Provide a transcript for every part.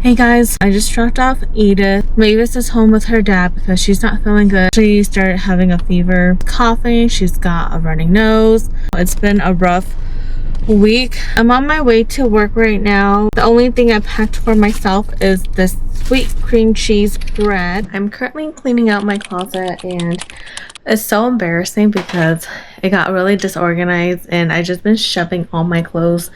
Hey guys, I just dropped off Edith. Mavis is home with her dad because she's not feeling good. She started having a fever, coughing, she's got a running nose. It's been a rough week. I'm on my way to work right now. The only thing I packed for myself is this sweet cream cheese bread. I'm currently cleaning out my closet and it's so embarrassing because it got really disorganized and I just been shoving all my clothes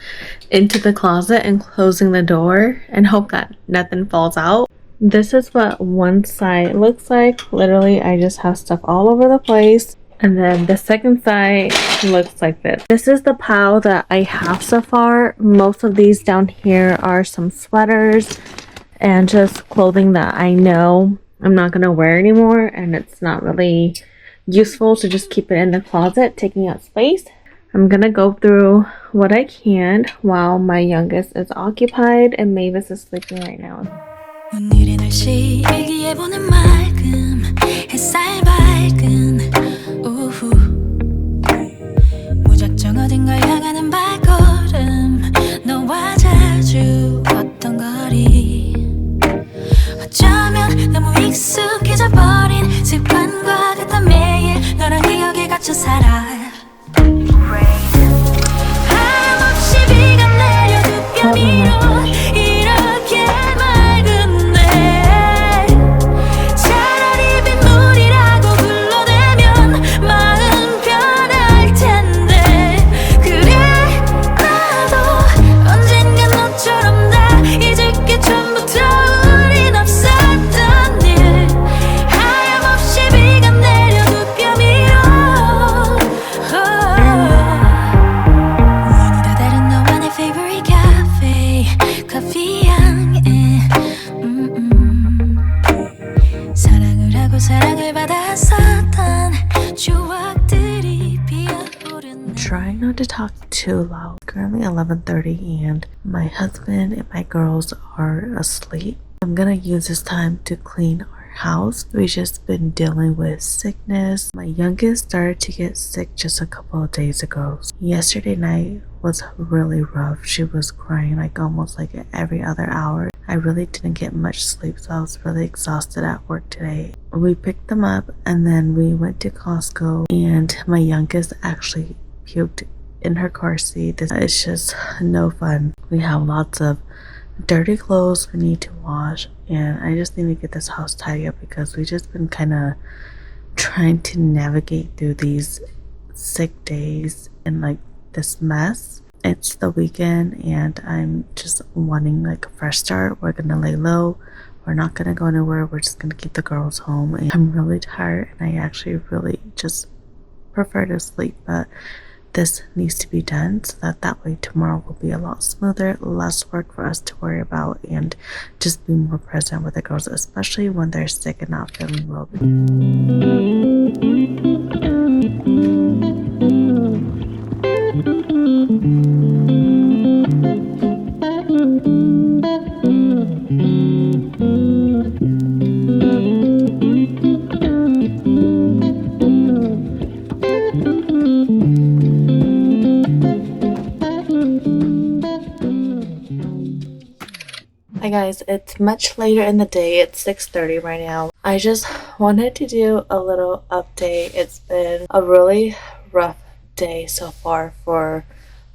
into the closet and closing the door and hope that nothing falls out. This is what one side looks like. Literally, I just have stuff all over the place. And then the second side looks like this. This is the pile that I have so far. Most of these down here are some sweaters and just clothing that I know I'm not gonna wear anymore and it's not really useful to just keep it in the closet, taking up space. I'm gonna go through what I can while my youngest is occupied and Mavis is sleeping right now. 오늘의 날씨 일기예보는 맑음 햇살 밝은 오후 무작정 어딘가 향하는 발걸음 너와 자주 걷던 거리 어쩌면 너무 익숙해져 버린 습관과 같던 매일 너랑 기억에 갇혀 살아 하염없이 비가 내려 두 뼘 위로 이렇게 맑은데 차라리 빗물이라고 불러대면 마음 편할 텐데 그래 나도 언젠간 너처럼 다 잊을 게 전부터 우린 없었던 일 하염없이 비가 내려 두 뼘 위로 문이 다 다른 너와 내 favorite cafe 커피 향에 사랑을 하고 사랑을 받았었던 추억들이 피어오른 Trying not to talk too loud. Currently 11:30 and my husband and my girls are asleep. I'm gonna use this time to clean our house. We've just been dealing with sickness. My youngest started to get sick just a couple of days ago. Yesterday night was really rough. She was crying like almost like every other hour. I really didn't get much sleep, so I was really exhausted at work today. We picked them up and then we went to Costco and my youngest actually puked in her car seat. It's just no fun. We have lots of dirty clothes we need to wash and I just need to get this house tidy up because we've just been kind of trying to navigate through these sick days and like this mess. It's the weekend and I'm just wanting like a fresh start. We're gonna lay low. We're not gonna go anywhere. We're just gonna keep the girls home. And I'm really tired and I actually really just prefer to sleep, but this needs to be done so that way tomorrow will be a lot smoother, less work for us to worry about, and just be more present with the girls, especially when they're sick and not feeling well. Hi guys, it's much later in the day. It's 6:30 right now. I just wanted to do a little update. It's been a really rough day so far for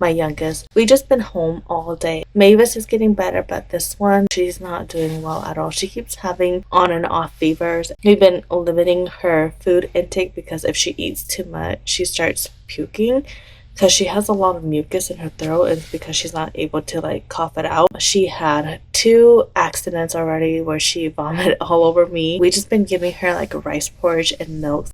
my youngest. We just been home all day. Mavis is getting better, but this one, she's not doing well at all. She keeps having on and off fevers. We've been limiting her food intake because if she eats too much, she starts puking. Because she has a lot of mucus in her throat and it's because she's not able to like cough it out. She had 2 accidents already where she vomited all over me. We just been giving her like rice porridge and milk.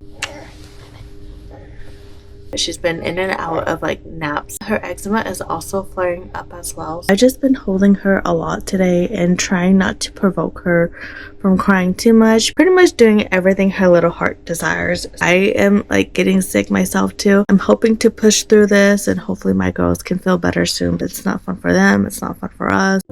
She's been in and out of like naps. Her eczema is also flaring up as well. I've just been holding her a lot today and trying not to provoke her from crying too much. Pretty much doing everything her little heart desires. I am like getting sick myself too. I'm hoping to push through this and hopefully my girls can feel better soon. But it's not fun for them. It's not fun for us.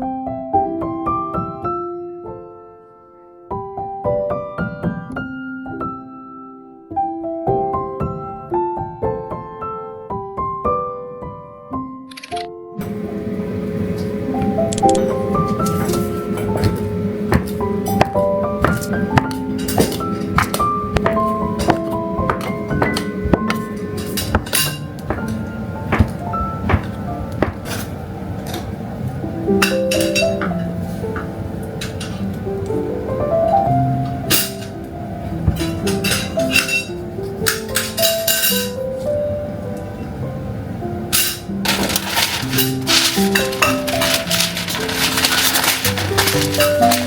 Bye.